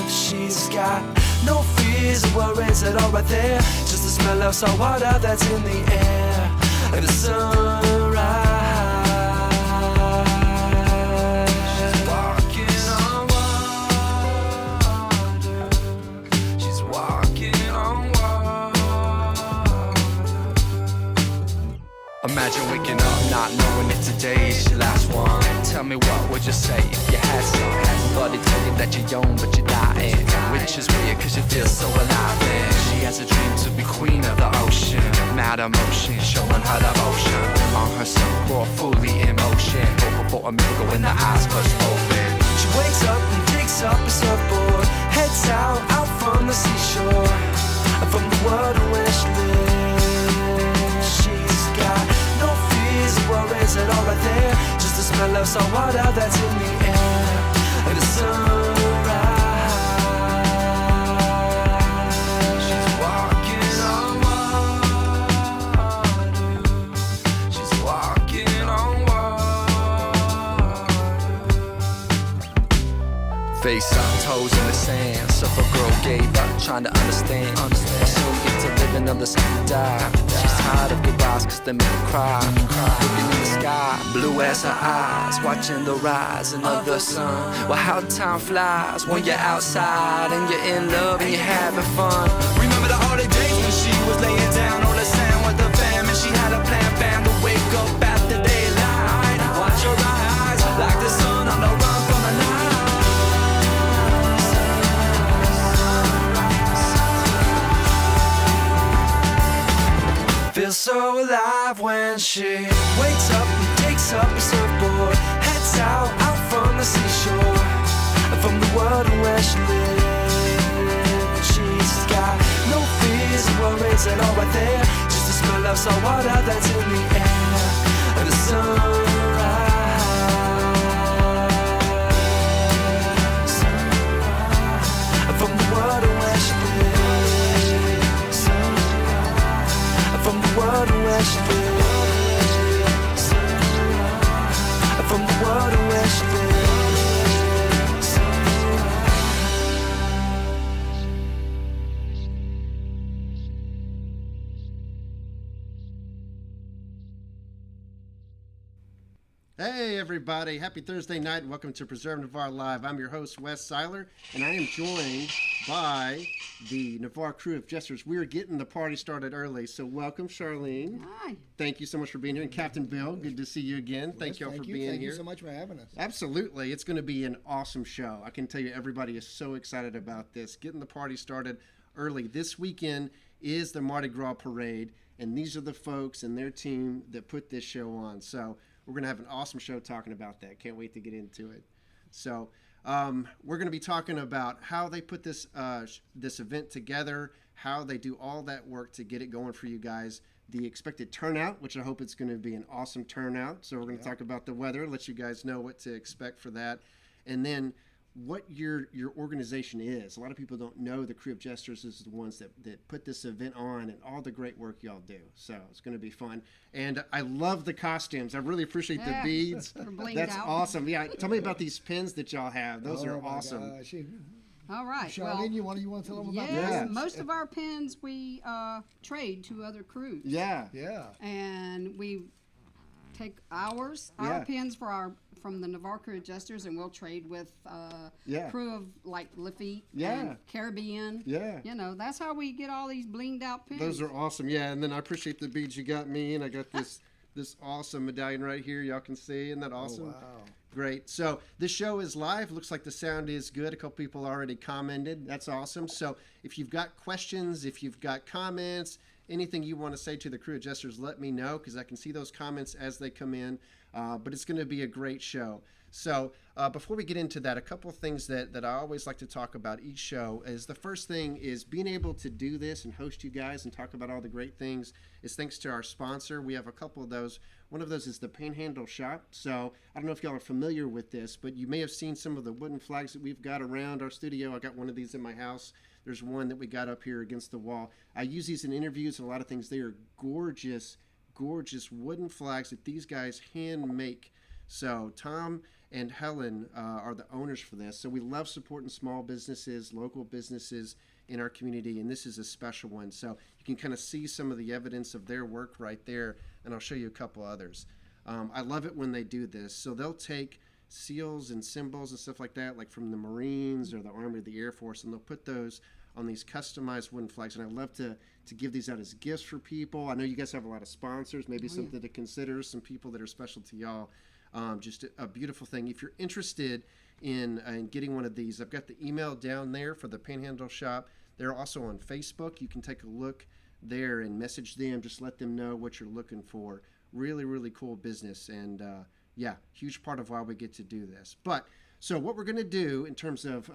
She's got no fears or worries at all right there. Just the smell of salt water that's in the air. And the sunrise. She's walking on water. She's walking on water. Imagine waking up not knowing if today is your last one. Tell me what would you say if you had some? Somebody tell you that you're young but you're dying, which is weird cause you feel so alive. And she has a dream to be queen of the ocean. Mad emotion, showing her devotion. On her surfboard, fully in motion. Hoping for a miracle when the eyes burst open. She wakes up and takes up a surfboard. Heads out from the seashore. And from the water where she lives. She's got no fears or worries at all right there. Just the smell of salt water that's in the air. And the sunrise. She's walking on water. She's walking on water. Face up, toes in the sand. Surfer girl gave up, trying to understand. Soon get to living on the same die. She's tired of goodbyes cause they make her cry. Looking in the sky, blue as her eyes, watching the rising of the sun. Well, how time flies when you're outside and you're in love and you're having fun. Remember the early days when she was laying down on the sand with the fam, and she had a plan to wake up after daylight. Watch her eyes like the sun on the run from the night. Feels so alive when she wakes up and takes up a surfboard. Heads out from the seashore. And from the water where she lives. She's got no fears or worries at all right there. Just the smell of salt water that's in the air. And the sunrise. And from the water where she lives. From the water where she lives. From the water where she lives. Hey everybody, happy Thursday night and welcome to Preserve Navarre Live. I'm your host Wes Seiler and I am joined by the Navarre Krewe of Jesters. We're getting the party started early, so welcome Charlene. Hi. Thank you so much for being here. And Captain Bill, good to see you again. Thank y'all for being here. Thank you so much for having us. Absolutely, it's going to be an awesome show. I can tell you everybody is so excited about this. Getting the party started early. This weekend is the Mardi Gras parade, and these are the folks and their team that put this show on. So we're going to have an awesome show talking about that. Can't wait to get into it. So we're going to be talking about how they put this this event together, how they do all that work to get it going for you guys, the expected turnout, which I hope it's going to be an awesome turnout. So we're going to talk about the weather, let you guys know what to expect for that, and then what your organization is. A lot of people don't know the Krewe of Jesters is the ones that put this event on and all the great work y'all do. So it's going to be fun. And I love the costumes. I really appreciate the beads. That's out. awesome. Yeah, tell me about these pins that y'all have. Those are awesome. All right. Charlene, you want to tell them about yes, this? most of our pins we trade to other crews. Yeah. Yeah. And we take our pins from the Navarre Krewe of Jesters, and we'll trade with crew of like Lafitte and Caribbean. Yeah. You know, that's how we get all these blinged out pins. Those are awesome. Yeah, and then I appreciate the beads you got me, and I got this awesome medallion right here. Y'all can see. Isn't that awesome? Oh, wow. Great. So this show is live. Looks like the sound is good. A couple people already commented. That's awesome. So if you've got questions, if you've got comments, anything you want to say to the Krewe of Jesters, let me know because I can see those comments as they come in. But it's going to be a great show. So before we get into that, a couple of things that I always like to talk about each show is the first thing is being able to do this and host you guys and talk about all the great things is thanks to our sponsor. We have a couple of those. One of those is the Panhandle Shop. So I don't know if y'all are familiar with this, but you may have seen some of the wooden flags that we've got around our studio. I got one of these in my house. There's one that we got up here against the wall. I use these in interviews and a lot of things. They are gorgeous, gorgeous wooden flags that these guys hand make. So Tom and Helen are the owners for this. So we love supporting small businesses, local businesses in our community, and this is a special one. So you can kind of see some of the evidence of their work right there, and I'll show you a couple others. I love it when they do this. So they'll take seals and symbols and stuff like that, like from the Marines or the Army or the Air Force, and they'll put those on these customized wooden flags. And I love to give these out as gifts for people. I know you guys have a lot of sponsors, maybe something to consider, some people that are special to y'all. Just a beautiful thing. If you're interested in getting one of these, I've got the email down there for the Panhandle Shop. They're also on Facebook. You can take a look there and message them. Just let them know what you're looking for. Really, really cool business. And yeah, huge part of why we get to do this. But so what we're going to do in terms of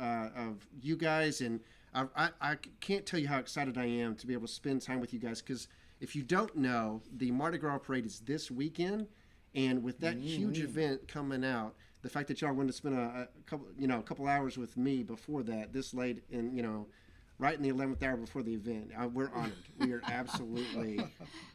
you guys, and I can't tell you how excited I am to be able to spend time with you guys, because if you don't know, the Mardi Gras Parade is this weekend. And with that huge event coming out, the fact that y'all wanted to spend a couple hours with me before that, this late, and right in the 11th hour before the event, we're honored. We are absolutely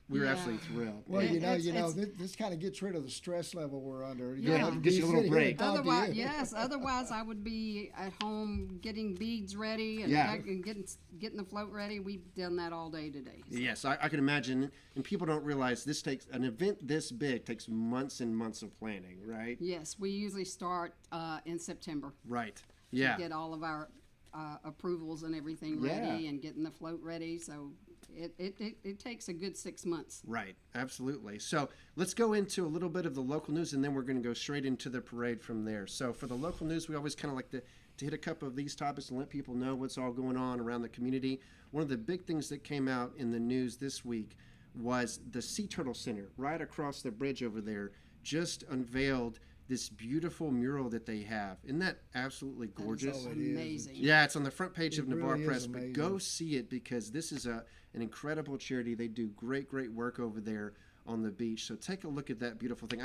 thrilled. Well, this kind of gets rid of the stress level we're under. Gives you a little break. Otherwise I would be at home getting beads ready and getting the float ready. We've done that all day today. So. Yes, I can imagine. And people don't realize this takes an event this big takes months and months of planning, right? Yes, we usually start in September. Right. Yeah. To get all of our approvals and everything ready and getting the float ready. So it takes a good 6 months. Right, absolutely. So let's go into a little bit of the local news, and then we're going to go straight into the parade from there. So for the local news, we always kind of like to hit a couple of these topics and let people know what's all going on around the community. One of the big things that came out in the news this week was the Sea Turtle Center right across the bridge over there just unveiled this beautiful mural that they have. Isn't that absolutely gorgeous? Amazing. Yeah, it's on the front page of Navarre really Press, but go see it because this is an incredible charity. They do great work over there on the beach. So take a look at that beautiful thing.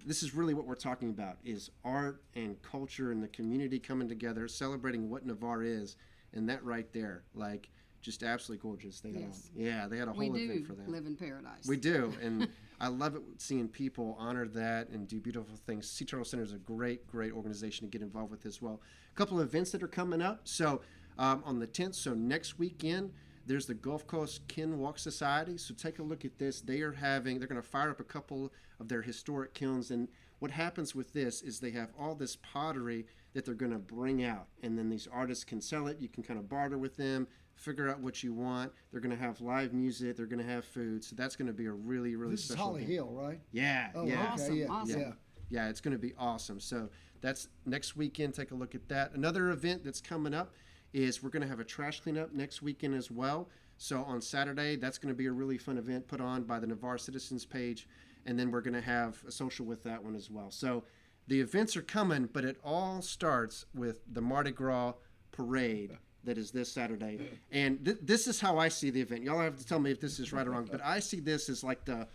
This is really what we're talking about, is art and culture and the community coming together, celebrating what Navarre is, and that right there, like, just absolutely gorgeous. They had a whole event for that. We do live in paradise. We do, and I love it seeing people honor that and do beautiful things. Sea Turtle Center is a great organization to get involved with as well. A couple of events that are coming up. So on the 10th, so next weekend, there's the Gulf Coast Kin Walk Society. So take a look at this. They're going to fire up a couple of their historic kilns, and what happens with this is they have all this pottery that they're going to bring out, and then these artists can sell it. You can kind of barter with them, figure out what you want. They're going to have live music. They're going to have food. So that's going to be a really special This is Holly event. Hill, right? Yeah. Oh, yeah. okay. Awesome. Yeah, it's going to be awesome. So that's next weekend. Take a look at that. Another event that's coming up is we're going to have a trash cleanup next weekend as well. So on Saturday, that's going to be a really fun event put on by the Navarre Citizens page. And then we're going to have a social with that one as well. So the events are coming, but it all starts with the Mardi Gras parade that is this Saturday. And this is how I see the event. Y'all have to tell me if this is right or wrong, but I see this as like the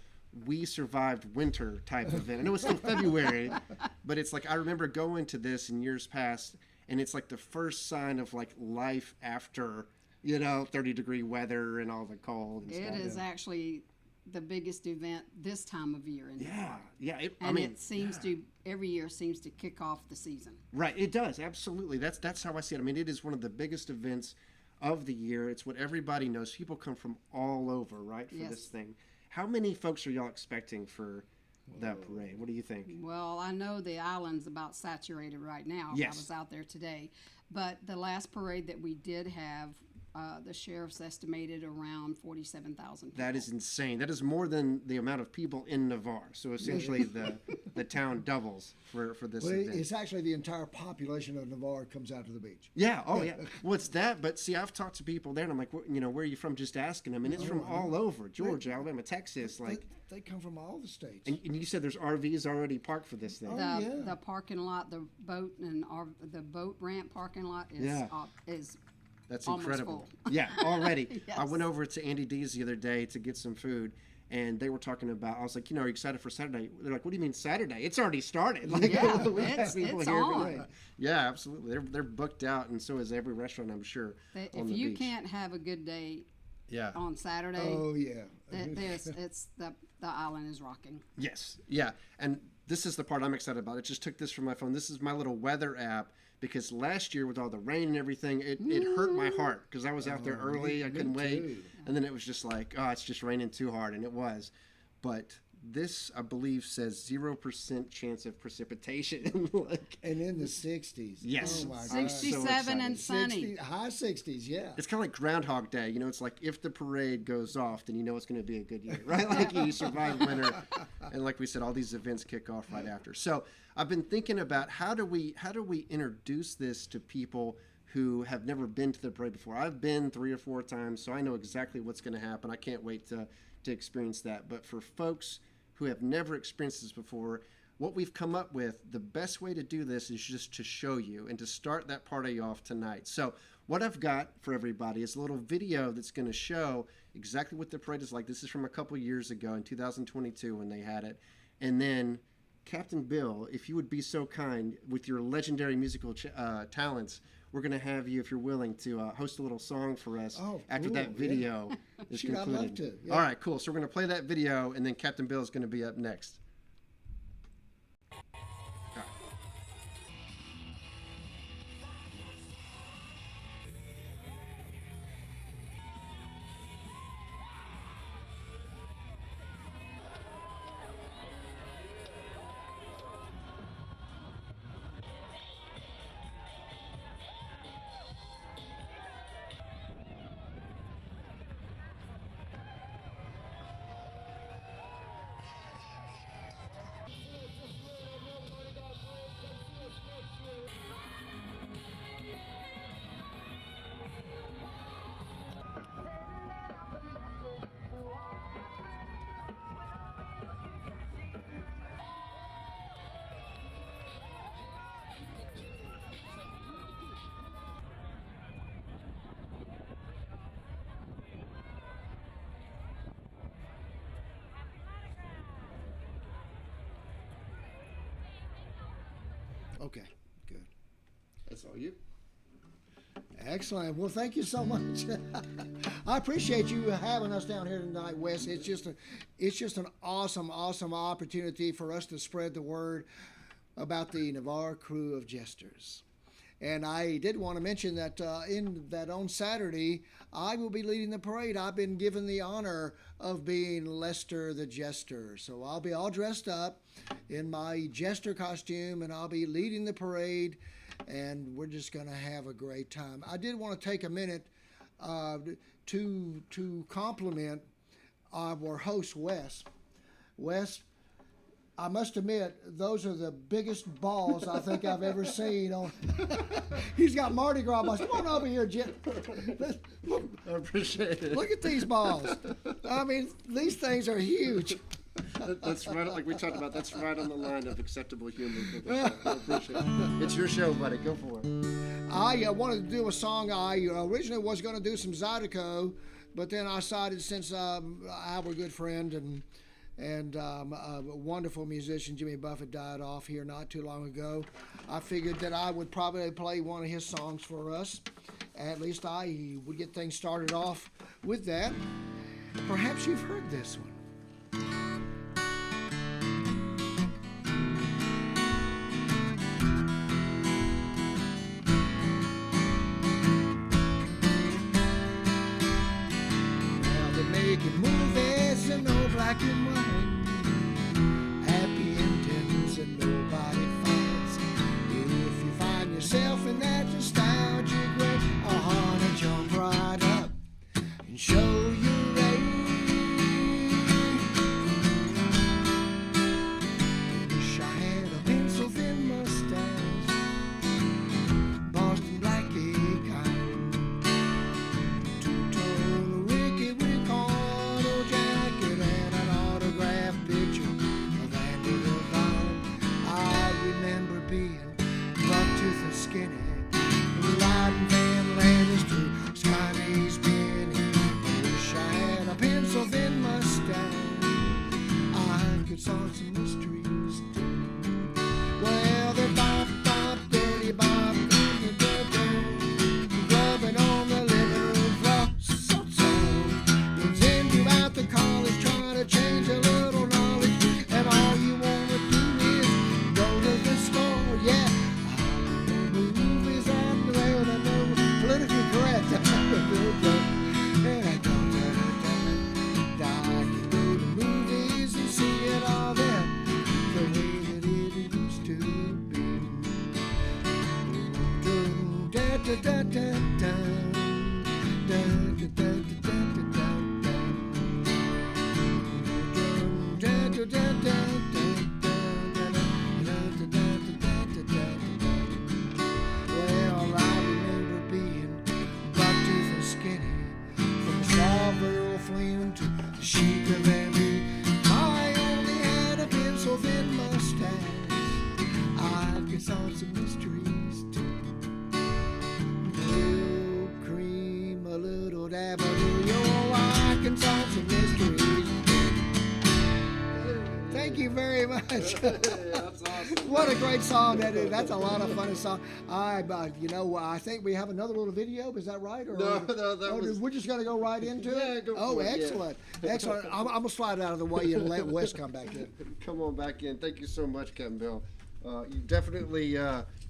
We Survived Winter type event. I know it's still February, but it's like I remember going to this in years past, and it's like the first sign of like life after, 30-degree weather and all the cold and stuff. It is actually the biggest event this time of year in Navarre. It seems to every year seems to kick off the season. Right, it does, absolutely. That's how I see it. I mean, it is one of the biggest events of the year. It's what everybody knows. People come from all over, right, for this thing. How many folks are y'all expecting for the parade? What do you think? Well, I know the island's about saturated right now. Yes. I was out there today. But the last parade that we did have, the sheriff's estimated around 47,000 people. That is insane. That is more than the amount of people in Navarre. So essentially the town doubles for this event. It's actually the entire population of Navarre comes out to the beach. Yeah. Oh, yeah. Well, it's that. But see, I've talked to people there, and I'm like, where are you from? Just asking them. And it's from all over. Georgia, Alabama, Texas. They come from all the states. And you said there's RVs already parked for this thing. The parking lot, the boat and the boat ramp parking lot is That's almost incredible. full. Yeah, already. Yes. I went over to Andy D's the other day to get some food, and they were talking about, I was like, are you excited for Saturday? They're like, what do you mean Saturday? It's already started. Like, we have people it's here on. every day. Yeah, absolutely. They're booked out, and so is every restaurant, I'm sure, on If the you beach. can't have a good day on Saturday, oh, yeah. the island is rocking. Yes, yeah. And this is the part I'm excited about. I just took this from my phone. This is my little weather app, because last year with all the rain and everything, it hurt my heart because I was out there early. I couldn't wait. And then it was just like, oh, it's just raining too hard. And it was. But this, I believe, says 0% chance of precipitation. And in the 60s. Yes. Oh my God. 67 and sunny. High 60s, yeah. It's kind of like Groundhog Day. You know, it's like if the parade goes off, then you know it's going to be a good year, right? Like you survive winter. And like we said, all these events kick off right after. So I've been thinking about how do we introduce this to people who have never been to the parade before. I've been 3 or 4 times, so I know exactly what's going to happen. I can't wait to experience that. But for folks who have never experienced this before, what we've come up with, the best way to do this is just to show you and to start that party off tonight. So what I've got for everybody is a little video that's going to show exactly what the parade is like. This is from a couple years ago in 2022 when they had it. And then Captain Bill, if you would be so kind, with your legendary musical talents, we're going to have you, if you're willing, to host a little song for us after that video is concluded. I'd love to. Yeah. All right, cool. So we're going to play that video, and then Captain Bill is going to be up next. Okay, good. That's all you. Excellent. Well, thank you so much. I appreciate you having us down here tonight, Wes. It's just an awesome opportunity for us to spread the word about the Navarre Krewe of Jesters. And I did want to mention that on Saturday, I will be leading the parade. I've been given the honor of being Lester the Jester. So I'll be all dressed up in my jester costume, and I'll be leading the parade, and we're just going to have a great time. I did want to take a minute to compliment our host, Wes. Wes, I must admit, those are the biggest balls I think I've ever seen. He's got Mardi Gras balls. Come on over here, Jim. I appreciate it. Look at these balls. I mean, these things are huge. That's right, like we talked about, that's right on the line of acceptable humor. I appreciate it. It's your show, buddy. Go for it. I wanted to do a song. I originally was going to do some Zydeco, but then I decided, since I have a good friend and a wonderful musician, Jimmy Buffett, died off here not too long ago, I figured that I would probably play one of his songs for us. At least I would get things started off with that. Perhaps you've heard this one. Making movies and no black and white, happy endings and nobody fights. If you find yourself in that nostalgic way, I wanna jump right up and show your age. That's awesome. What a great song that is. That's a lot of fun song. I think we have another little video. Is that right? Or, we're just going to go right into it? Go for it. Excellent. Excellent. I'm going to slide out of the way and let Wes come back in. Come on back in. Thank you so much, Captain Bill. You've definitely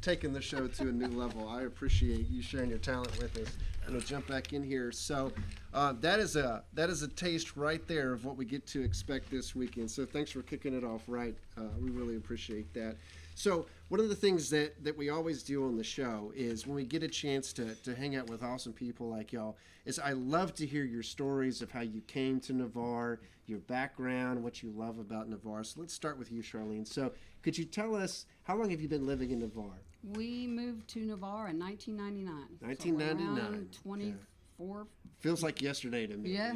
taken the show to a new level. I appreciate you sharing your talent with us. I'm going to jump back in here. So that is a taste right there of what we get to expect this weekend. So thanks for kicking it off right. We really appreciate that. So one of the things that we always do on the show is when we get a chance to hang out with awesome people like y'all, is I love to hear your stories of how you came to Navarre, your background, what you love about Navarre. So let's start with you, Charlene. So could you tell us, how long have you been living in Navarre? We moved to Navarre in 1999. 1999. So around 24. Feels like yesterday to me. Yeah.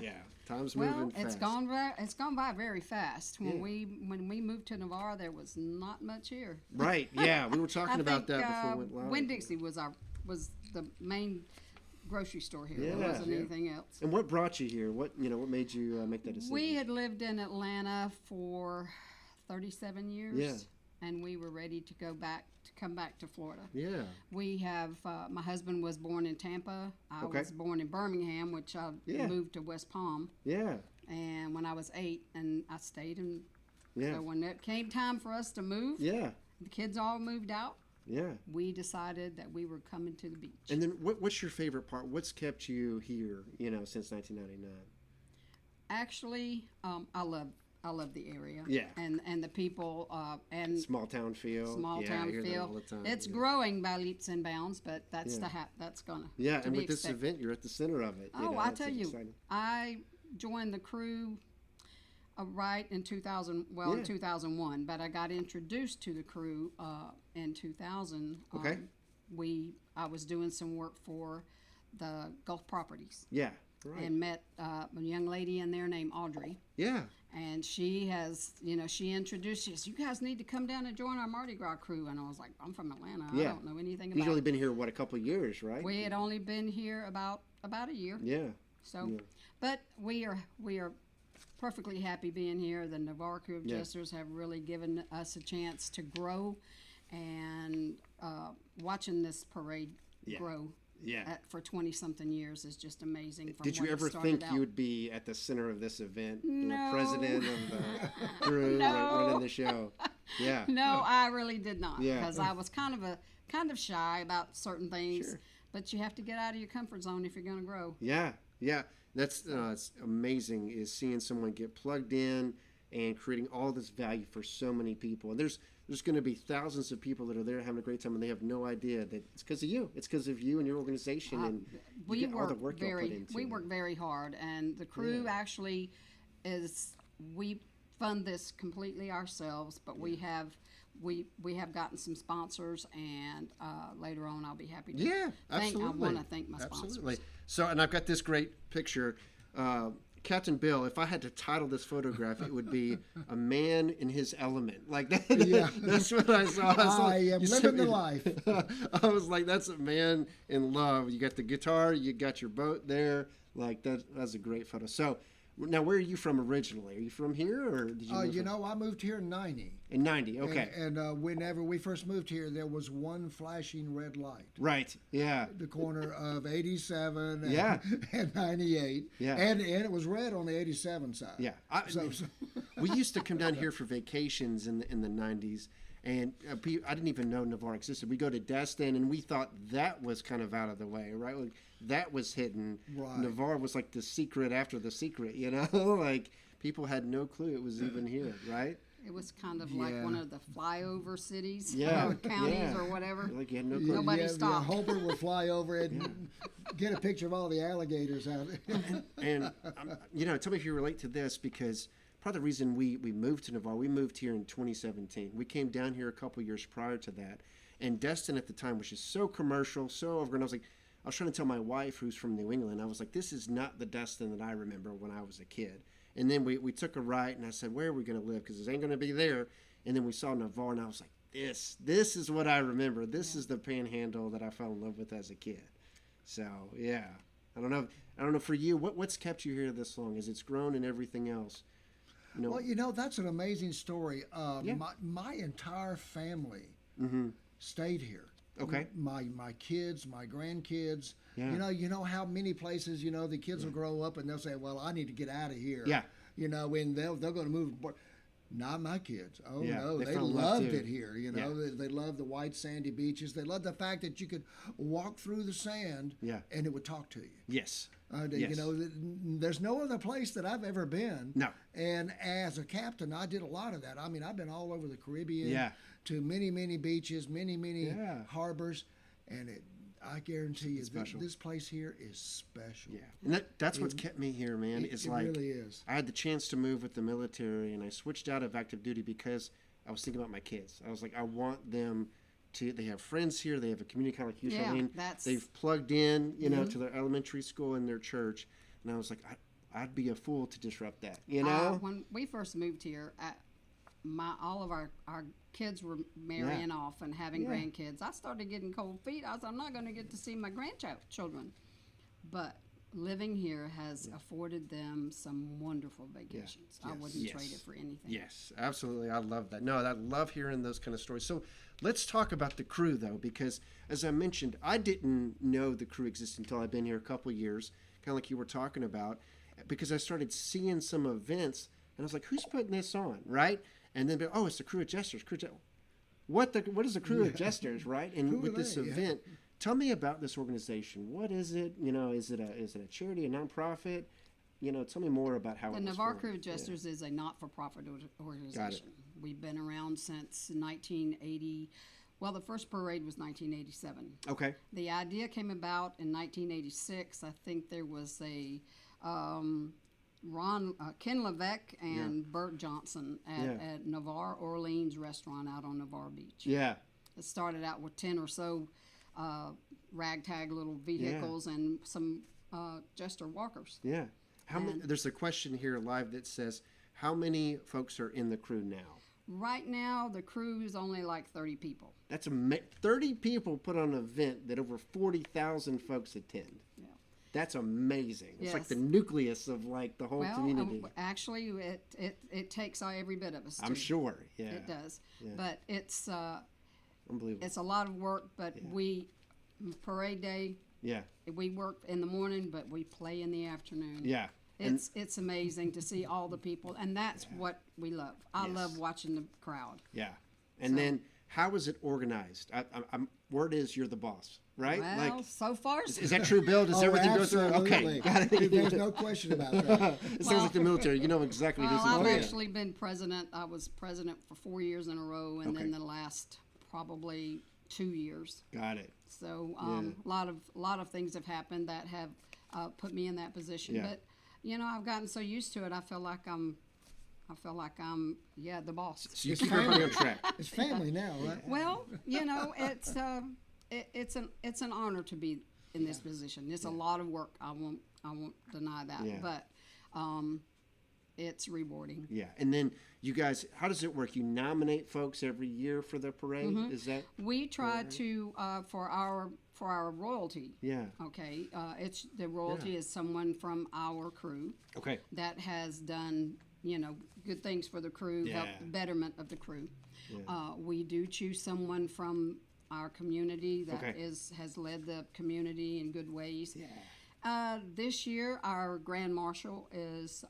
Time's moving fast. It's gone by very fast. When we moved to Navarre, there was not much here. Right. Yeah, we were talking about that before we went live. Winn-Dixie was the main grocery store here. There wasn't anything else. And what brought you here? What made you make that decision? We had lived in Atlanta for 37 years. Yeah. And we were ready to come back to Florida. Yeah. We have, my husband was born in Tampa. I was born in Birmingham, which I moved to West Palm. Yeah. And when I was 8, and I stayed. And so when it came time for us to move, the kids all moved out. Yeah. We decided that we were coming to the beach. And then what's your favorite part? What's kept you here, since 1999? Actually, I love the area. Yeah. And the people and small town feel. Small town feel. All the time. It's growing by leaps and bounds, but that's that's gonna. Yeah, and with expected. this event, you're at the center of it. Oh, I tell you, I joined the crew right in 2000. Well, in 2001, but I got introduced to the crew in 2000. Okay. I was doing some work for the Gulf Properties. Yeah. Right. And met a young lady in there named Audrey. Yeah. And she has, she introduced us. You guys need to come down and join our Mardi Gras crew. And I was like, I'm from Atlanta. I don't know anything about it. You've only been here, a couple of years, right? We had only been here about a year. Yeah. So, but we are perfectly happy being here. The Navarre Krewe of Jesters have really given us a chance to grow, and watching this parade grow. Yeah. For 20-something years is just amazing. Did you ever think you would be at the center of this event? No. President of the crew, running the show. Yeah. No, I really did not. Because I was kind of shy about certain things. Sure. But you have to get out of your comfort zone if you're going to grow. Yeah, yeah. That's it's amazing is seeing someone get plugged in and creating all this value for so many people. And there's going to be thousands of people that are there having a great time, and they have no idea that it's because of you. It's because of you and your organization and all the work you put into. We work very hard, and the crew actually we fund this completely ourselves, but we have gotten some sponsors, and later on I'll be happy to absolutely. I want to thank my sponsors. Absolutely. So, and I've got this great picture. Captain Bill, if I had to title this photograph, it would be a man in his element. Like that. Yeah. That's what I saw. I am living the life. I was like, that's a man in love. You got the guitar, you got your boat there. Like that's a great photo. So now, where are you from originally? Are you from here, or did you? I moved here in '90. In '90, okay. And whenever we first moved here, there was one flashing red light. Right. Yeah. The corner of 87 and 98. Yeah. And it was red on the 87 side. Yeah. We used to come down here for vacations in the '90s. And I didn't even know Navarre existed. We go to Destin, and we thought that was kind of out of the way, right? Like, that was hidden. Right. Navarre was like the secret after the secret, Like, people had no clue it was even here, right? It was kind of like Yeah. one of the flyover cities, Yeah, or counties, yeah. or whatever. Like you had no Yeah, clue. Nobody yeah, stopped. Yeah, Hopper would fly over it and get a picture of all the alligators out. And tell me if you relate to this, because part of the reason we moved to Navarre, we moved here in 2017. We came down here a couple years prior to that, and Destin at the time was just so commercial, so overgrown. I was trying to tell my wife, who's from New England, I was like, this is not the Destin that I remember when I was a kid. And then we took a right, and I said, where are we going to live? Because this ain't going to be there. And then we saw Navarre, and I was like, this is what I remember. This is the Panhandle that I fell in love with as a kid. So yeah, I don't know for you, what's kept you here this long? As it's grown and everything else. Well, that's an amazing story. Yeah. My entire family stayed here. Okay. My kids, my grandkids. Yeah. You know how many places the kids will grow up and they'll say, "Well, I need to get out of here." Yeah. And they're going to move. Not my kids. Oh Yeah, no, they they fell in love, loved too. it here. Yeah. They loved the white sandy beaches. They loved the fact that you could walk through the sand Yeah. and it would talk to you. Yes. Yes. There's no other place that I've ever been. No. And as a captain, I did a lot of that. I mean, I've been all over the Caribbean. Yeah. To many, many beaches, many, many Yeah. harbors, and I guarantee you, special. this place here is special. Yeah. And that's what's kept me here, man. It like really is. I had the chance to move with the military, and I switched out of active duty because I was thinking about my kids. I was like, I want them they have friends here. They have a community kind of like you, Yeah, Charlene. that's- They've plugged in, to their elementary school and their church. And I was like, I'd be a fool to disrupt that, When we first moved here, all of our kids were marrying off and having grandkids. I started getting cold feet. I was, I'm not going to get to see my grandchildren. But living here has afforded them some wonderful vacations. I wouldn't trade it for anything. Yes, absolutely. I love that. No, I love hearing those kind of stories. So let's talk about the crew, though, because as I mentioned, I didn't know the crew existed until I've been here a couple of years, kind of like you were talking about, because I started seeing some events, and I was like, who's putting this on, right? And then, it's the Krewe of Jesters. What is the Krewe of Jesters, right? And Who with are this they? Yeah. event, tell me about this organization. What is it? Is it a charity, a nonprofit? Tell me more about how The it was Navarre formed. Krewe of Jesters is a not-for-profit organization. Got it. We've been around since 1980. Well, the first parade was 1987. Okay. The idea came about in 1986. I think there was a Ken Levesque and Bert Johnson at Navarre Orleans restaurant out on Navarre Beach. Yeah. It started out with 10 or so ragtag little vehicles and some jester walkers. Yeah. How many? There's a question here live that says, how many folks are in the crew now? Right now, the crew is only like 30 people. That's 30 people put on an event that over 40,000 folks attend. Yeah. That's amazing. It's like Yes. the nucleus of like the whole Well, community. actually, it takes every bit of us. I'm too. sure. Yeah. It does. Yeah. But it's Unbelievable. a lot of work. But parade day, Yeah. we work in the morning, but we play in the afternoon. Yeah. It's amazing to see all the people, and that's what we love. I love watching the crowd. Yeah. And then how is it organized? Word is you're the boss, right? Well, so far, Is that true, Bill? Does everything go through? Okay. absolutely. Got it. There's no question about that. It sounds like the military. You know exactly well, who's I've in actually been president. I was president for 4 years in a row, and then the last probably 2 years. Got it. So a lot of things have happened that have put me in that position. Yeah. But I've gotten so used to it. I feel like I'm the boss. So you keep everybody on track. It's family now, right? Well, it's an honor to be in this position. It's a lot of work. I won't deny that. Yeah. But it's rewarding. Yeah. And then you guys, how does it work? You nominate folks every year for the parade? Is that? We try to for our royalty. Yeah. Okay. It's the royalty is someone from our crew Okay. that has done good things for the crew, help Yeah. the betterment of the crew. We do choose someone from our community that Okay. has led the community in good ways. Yeah. This year, our Grand Marshal is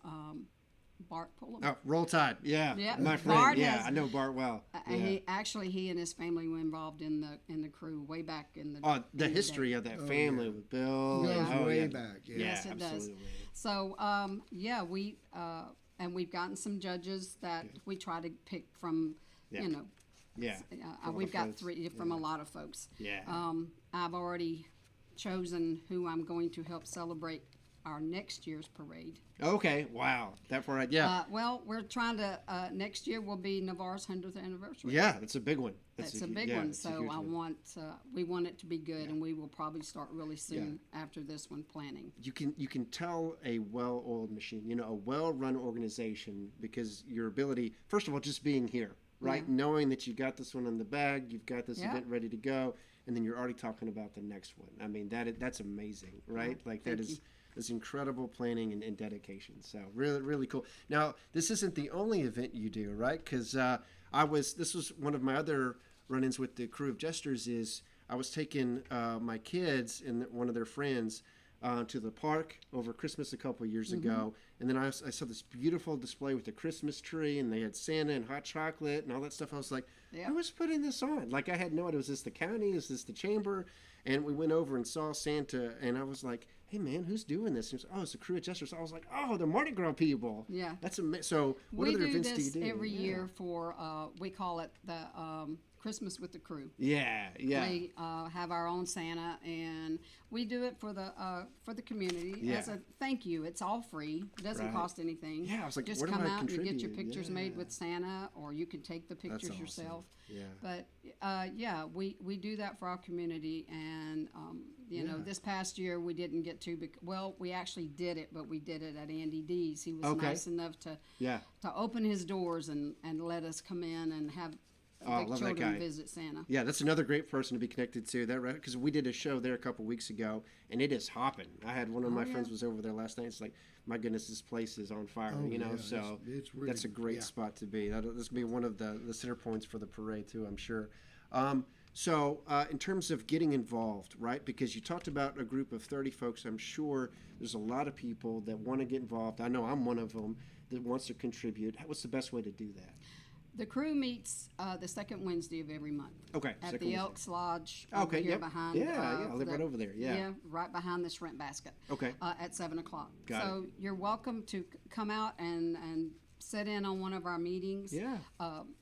Bart Pullum. Oh, Roll Tide. Yeah. Yeah, My friend. Bart yeah. has- I know Bart well. He and his family were involved in the crew way back in the Oh, the in history day. of that family with Bill. Goes and- way yeah. back. Yeah. Yeah, Yes, it does. absolutely. So and we've gotten some judges that we try to pick from, Yeah. you know, Yeah. we've got folks. 3 from a lot of folks. Yeah. I've already chosen who I'm going to help celebrate our next year's parade. Okay. Wow. That far, yeah. Well, we're trying to, next year will be Navarre's 100th anniversary. Yeah, that's a big one. That's a big yeah, one, it's a so huge I one. want, we want it to be good, and we will probably start really soon after this one planning. You can tell a well-oiled machine, you know, a well-run organization, because your ability, first of all, just being here, right? Yeah. Knowing that you got this one in the bag, you've got this Yeah. event ready to go, and then you're already talking about the next one. I mean, that's amazing, right? Like that thank is you. is incredible planning and dedication. So really, really cool. Now, this isn't the only event you do, right? Because this was one of my other run-ins with the Krewe of Jesters. Is I was taking my kids and one of their friends to the park over Christmas a couple of years ago, and then I saw this beautiful display with the Christmas tree, and they had Santa and hot chocolate and all that stuff. I was like, Yeah. who was putting this on? Like, I had no idea. Was this the county? Is this the chamber? And we went over and saw Santa, and I was like, hey man, who's doing this? He was, it's the Krewe of Jesters. I was like, oh, the Mardi Gras people. Yeah. That's amazing. So what We other do events this do you do? every Yeah. year for, we call it the Christmas with the Krewe. Yeah, yeah. We have our own Santa, and we do it for the community Yeah. as a thank you. It's all free. It doesn't Right. cost anything. Yeah, I was like, just where do come I out and you get your contribute? pictures made Yeah. with Santa, or you can take the pictures awesome. yourself. Yeah. But we do that for our community, and you know, Yeah. this past year we didn't get to. Well, we actually did it, but we did it at Andy D's. He was Okay. nice enough to Yeah. open his doors and let us come in and have I the love that children guy. visit Santa. Yeah, that's another great person to be connected to. That right? Because we did a show there a couple weeks ago, and it is hopping. I had one of my yeah. friends was over there last night. It's like, my goodness, this place is on fire. Oh, you know, yeah, so it's really- that's a great yeah. spot to be. This will be one of the center points for the parade too, I'm sure. So in terms of getting involved, right? Because you talked about a group of 30 folks. I'm sure there's a lot of people that want to get involved. I know I'm one of them that wants to contribute. What's the best way to do that? The Krewe meets the second Wednesday of every month. Okay, At second the Wednesday. Elks Lodge. Okay, over here yep. behind. Yeah, I live right over there, yeah. right behind the shrimp basket. Okay. At 7:00. Got So you're welcome to come out and sit in on one of our meetings. Yeah.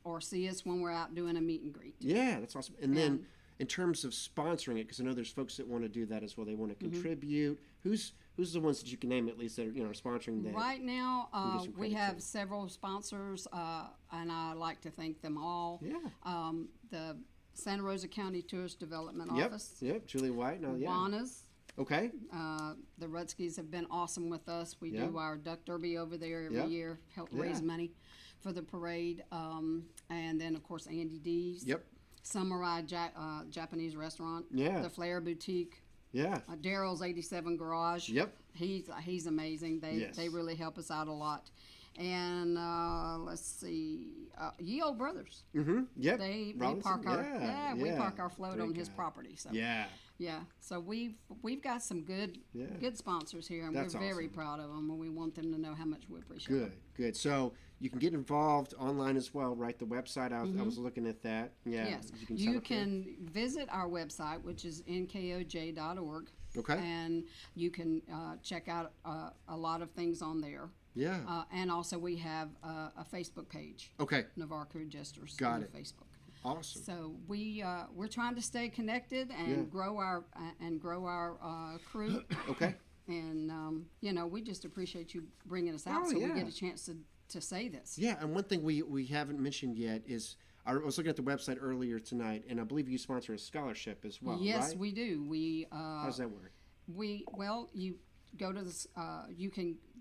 Or see us when we're out doing a meet and greet. Yeah, that's awesome. And then And- in terms of sponsoring it, because I know there's folks that want to do that as well. They want to Mm-hmm. contribute. Who's the ones that you can name at least that are sponsoring that? Right now, get some we credit have to. several sponsors, and I like to thank them all. Yeah. The Santa Rosa County Tourist Development Yep. Office. Yep. Julie White. No. Yeah. Juana's. Okay. The Rudskis have been awesome with us. We Yeah. do our duck derby over there every Yep. year, help Yeah. raise money for the parade. And then, of course, Andy D's. Yep. Samurai Japanese restaurant. Yeah. The Flair Boutique. Yeah. Daryl's 87 Garage. Yep. He's amazing. Yes. They really help us out a lot. And let's see, Ye Old Brothers. Mm-hmm. Yep. We Robinson? park our we park our float Great on his guy. property. So Yeah. yeah, so we've got some good sponsors here, and That's we're very awesome. proud of them, and we want them to know how much we appreciate Good. them. Good. So you can get involved online as well, right? The website. I was looking at that. Yeah. Yes, sign you up there. can visit our website, which is nkoj.org. Okay. And you can check out a lot of things on there. Yeah. And also we have a Facebook page, Okay. Navarre Krewe Jesters Got on it. Facebook. Awesome. So we're trying to stay connected and grow our crew. Okay. And we just appreciate you bringing us out, Oh, so yeah. we get a chance to say this. Yeah, and one thing we haven't mentioned yet is I was looking at the website earlier tonight, and I believe you sponsor a scholarship as well. Yes, right? we do. How does that work? You go to this.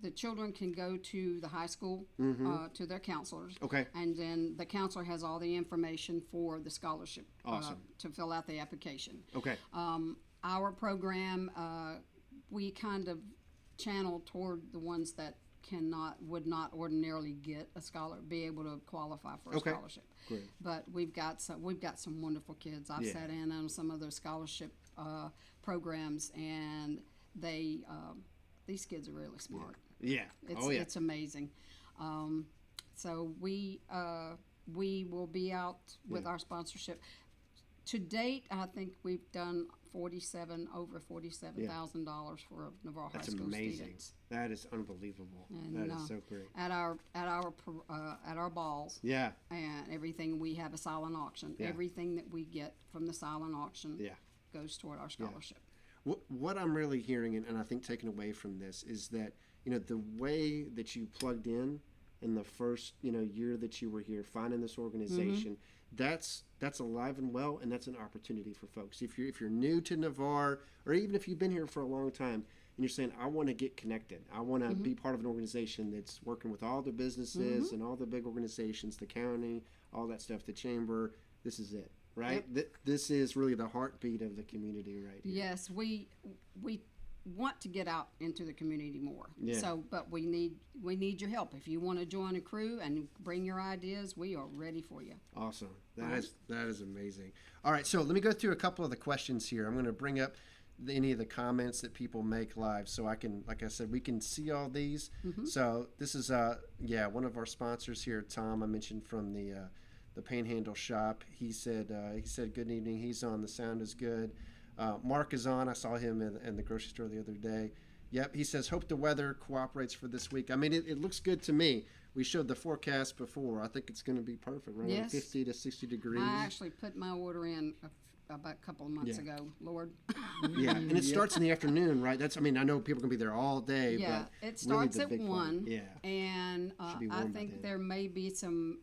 The children can go to the high school to their counselors. Okay. And then the counselor has all the information for the scholarship. Awesome. To fill out the application. Okay. Our program, we kind of channel toward the ones that would not ordinarily be able to qualify for a Okay. scholarship. Great. But we've got some wonderful kids. I've Yeah. sat in on some of those scholarship programs, and these kids are really smart. Yeah. It's amazing. So we will be out with our sponsorship. To date, I think we've done over $47,000 for Navarre High School amazing. students. That is unbelievable. And, That is so great. At our balls. Yeah. And everything, we have a silent auction. Yeah. Everything that we get from the silent auction Yeah. goes toward our scholarship. What I'm really hearing, and I think taken away from this, is that, you know, the way that you plugged in the first, you know, year that you were here, finding this organization, that's alive and well, and that's an opportunity for folks. If you're new to Navarre, or even if you've been here for a long time, and you're saying, I want to get connected, I want to be part of an organization that's working with all the businesses and all the big organizations, the county, all that stuff, the chamber, this is it. Right? This is really the heartbeat of the community right here. Yes, we want to get out into the community more. Yeah. So, but we need your help. If you want to join a crew and bring your ideas, we are ready for you. Awesome. That is amazing. All right, so let me go through a couple of the questions here. I'm going to bring up any of the comments that people make live, so I can, like I said, we can see all these. So this is one of our sponsors here, Tom. I mentioned from the Panhandle shop. He said good evening. He's on. The sound is good. Mark is on. I saw him in the grocery store the other day. Yep. He says hope the weather cooperates for this week. I mean, it looks good to me. We showed the forecast before. I think it's going to be perfect, right? Yes. 50 to 60 degrees. I actually put my order in about a couple of months ago. Lord. Yeah, and it starts in the afternoon, right? I know people can be there all day. Yeah, but it starts really at 1. Yeah. And Should be warm I by think then. there may be some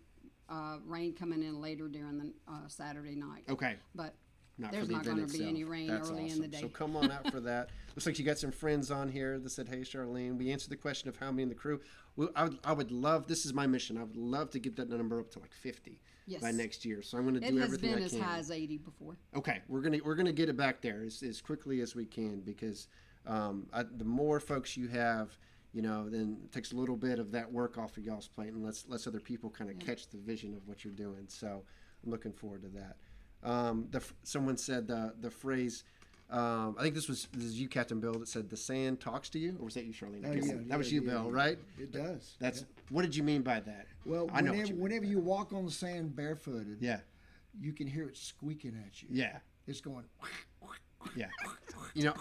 rain coming in later during the Saturday night. Okay. But Not there's for the not event going to be itself. any rain That's early awesome. in the day. So come on out for that. Looks like you got some friends on here that said, hey, Charlene. We answered the question of how many in the crew. I would love, this is my mission, I would love to get that number up to like 50 by next year. So I'm going to do everything I can. It has been as high as 80 before. Okay, we're gonna get it back there as quickly as we can, because the more folks you have, you know, then it takes a little bit of that work off of y'all's plate, and lets other people kind of catch the vision of what you're doing. So I'm looking forward to that. Someone said the phrase. I think this is you, Captain Bill, that said the sand talks to you, or was that you, Charlene? That was you, Bill, right? It does. What did you mean by that? Well, I know what you mean. whenever you walk on the sand barefooted, you can hear it squeaking at you. Yeah. It's going. Yeah. You know,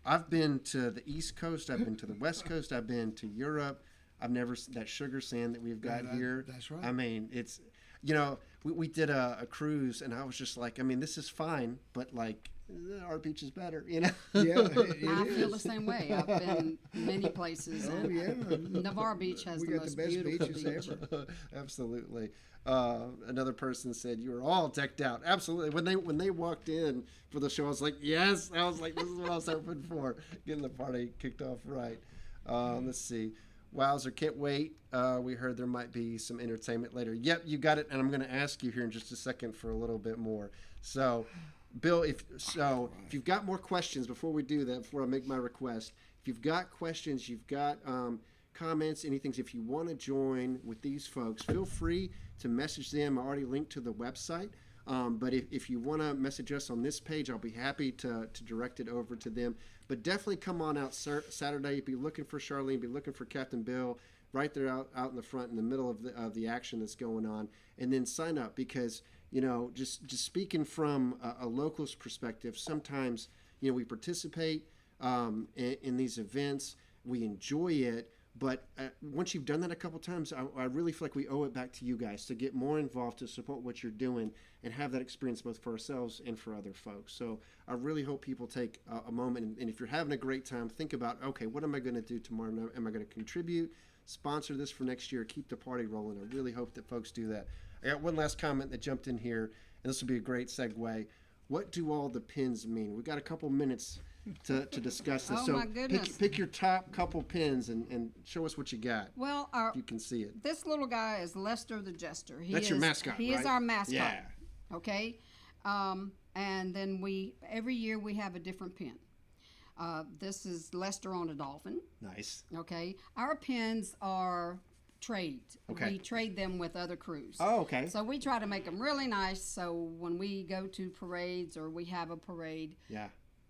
I've been to the East Coast. I've been to the West Coast. I've been to Europe. I've never that sugar sand that we've got here. That's right. I mean, it's, you know, we did a cruise, and I was just like, I mean, this is fine, but like, our beach is better, you know? Yeah, I feel the same way. I've been many places, and Navarre Beach has the most beautiful beaches ever. Absolutely. Another person said you were all decked out. Absolutely. When they walked in for the show, I was like, yes. I was like, this is what I was hoping for. Getting the party kicked off right. Let's see. Wowzer, can't wait. We heard there might be some entertainment later. Yep, you got it. And I'm going to ask you here in just a second for a little bit more. So, Bill, if you've got more questions before we do that, before I make my request, if you've got questions, you've got comments, anything, if you want to join with these folks, feel free to message them. I already linked to the website. But if you want to message us on this page, I'll be happy to direct it over to them. But definitely come on out Saturday. Be looking for Charlene. Be looking for Captain Bill right there out in the front, in the middle of the action that's going on. And then sign up, because, you know, just speaking from a local's perspective, sometimes, you know, we participate in these events. We enjoy it. But once you've done that a couple times, I really feel like we owe it back to you guys to get more involved, to support what you're doing, and have that experience both for ourselves and for other folks. So I really hope people take a moment, and if you're having a great time, think about, okay, what am I going to do tomorrow? Am I going to contribute, sponsor this for next year, keep the party rolling? I really hope that folks do that. I got one last comment that jumped in here, and this will be a great segue. What do all the pins mean? We've got a couple minutes to discuss this. Oh, my goodness. Pick your top couple pins and show us what you got. Well, if you can see it. This little guy is Lester the Jester. That's your mascot, He right? is our mascot. Yeah. Okay? And then every year we have a different pin. This is Lester on a dolphin. Nice. Okay? Our pins are trades. Okay. We trade them with other crews. Oh, okay. So we try to make them really nice, so when we go to parades or we have a parade,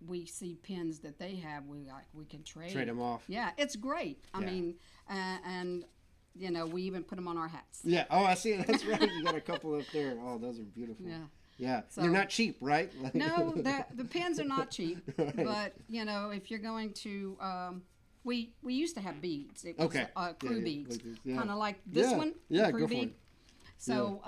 we see pins that they have, we can trade them off. Yeah, it's great. I mean, and you know, we even put them on our hats. Yeah. Oh, I see it. That's right. You got a couple up there. Oh, those are beautiful. Yeah. Yeah. So- They're not cheap, right? No, the pins are not cheap, but you know, if you're going to, we used to have beads. It was Okay. crew Yeah, beads, like this, yeah. kind of like this Yeah, one. yeah, the crew go for bead. it. So,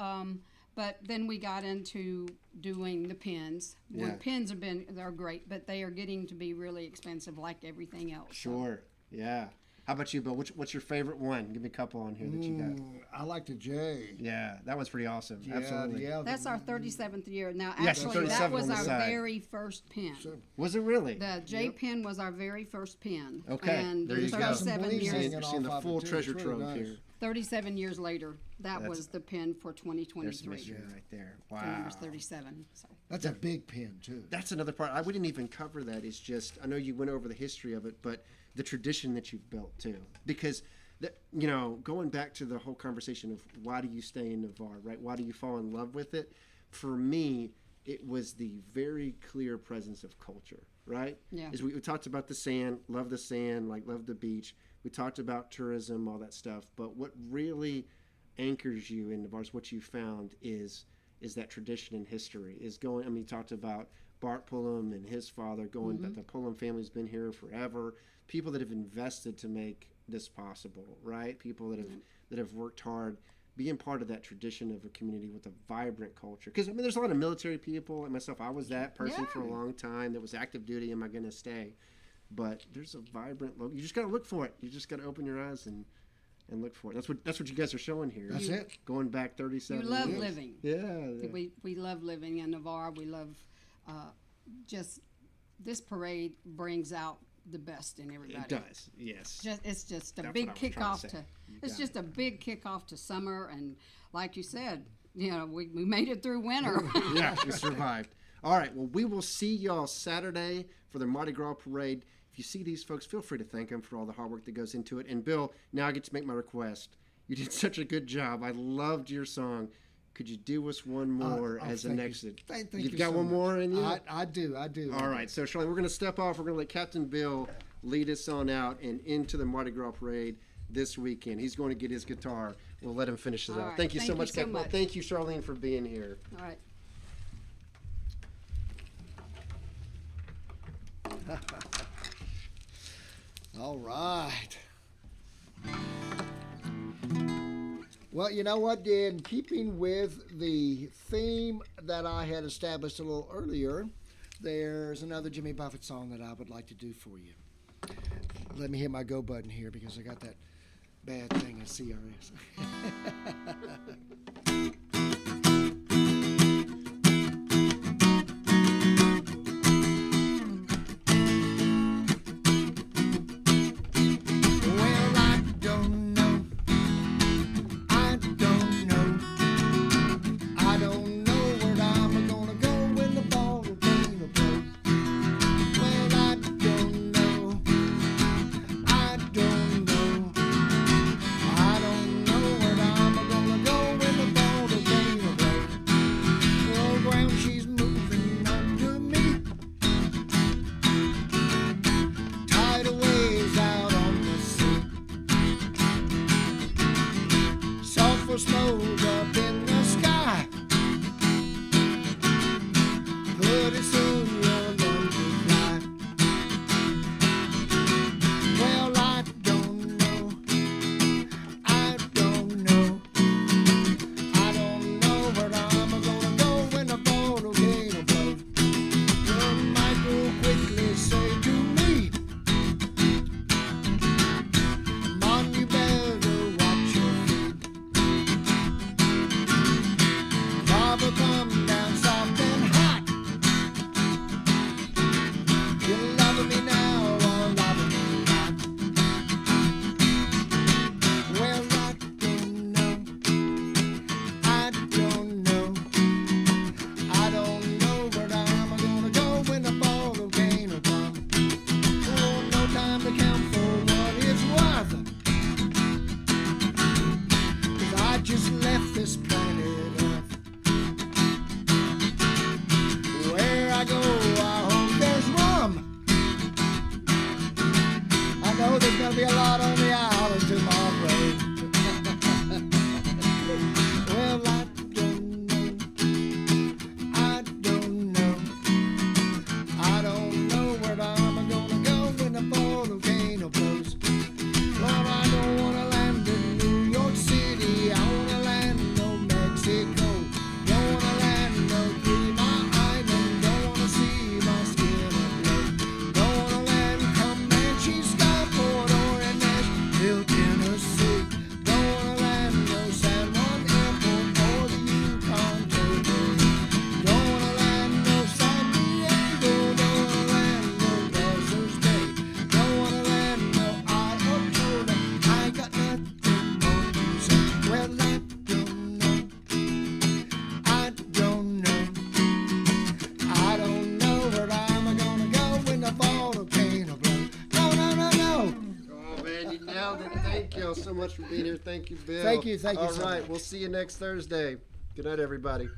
but then we got into doing the pins. Yeah. Pins they're great, but they are getting to be really expensive, like everything else. So, Sure. Yeah. How about you, Bill? What's your favorite one? Give me a couple on here that you got. I like the J. Yeah, that one's pretty awesome. Yeah, Absolutely. yeah. that's our 37th year. Now, Yes, actually, 37 that was on the our side. very first pin. Was it really? The J pin was our very first pin. Okay, And there you go. 37 Bleeds years, hanging You're seeing the off of full it, too. treasure It's really trove nice. here. 37 years later, that was the pin for There's some 2023. history right there. For Wow. numbers 37. So. That's a big pin too. That's another part. We didn't even cover that. It's just, I know you went over the history of it, but the tradition that you've built too. Because, going back to the whole conversation of why do you stay in Navarre, right? Why do you fall in love with it? For me, it was the very clear presence of culture, right? Yeah. As we talked about the sand, love the sand, love the beach. We talked about tourism, all that stuff. But what really anchors you in Navarre, what you found is that tradition and history is going. I mean, you talked about Bart Pullum and his father going, but the Pullum family's been here forever. People that have invested to make this possible, right? People that have worked hard, being part of that tradition of a community with a vibrant culture. Because there's a lot of military people like myself. I was that person for a long time. That was active duty. Am I going to stay? But there's a vibrant local. You just got to look for it. You just got to open your eyes and look for it. That's what you guys are showing here. That's it. Going back 37 You love years. living. Yeah. We love living in Navarre. We love just this parade brings out the best in everybody. It does. Yes. It's just a That's big what I was trying to kickoff say. to. You It's got just a big kickoff to summer, and like you said, we made it through winter. Yeah, we survived. All right, well, we will see y'all Saturday for the Mardi Gras parade. If you see these folks, feel free to thank them for all the hard work that goes into it. And Bill, now I get to make my request. You did such a good job. I loved your song. Could you do us one more as a thank next? you. Thank You've you got so one much. more in you? I do. All right, so Charlene, we're going to step off. We're going to let Captain Bill lead us on out and into the Mardi Gras parade this weekend. He's going to get his guitar. We'll let him finish it All out. right, Thank you so thank you much, so Captain. much. Thank you, Charlene, for being here. All right. All right. Well, you know what? In keeping with the theme that I had established a little earlier, there's another Jimmy Buffett song that I would like to do for you. Let me hit my go button here because I got that bad thing at CRS. Well, I don't know. I don't know. I don't know where I'm gonna go when the ball will play. Well, I don't know. I don't know. I don't know where I'm gonna go when the so much for being here. Thank you, Bill. Thank you. Thank you All so right, much. we'll see you next Thursday. Good night, everybody.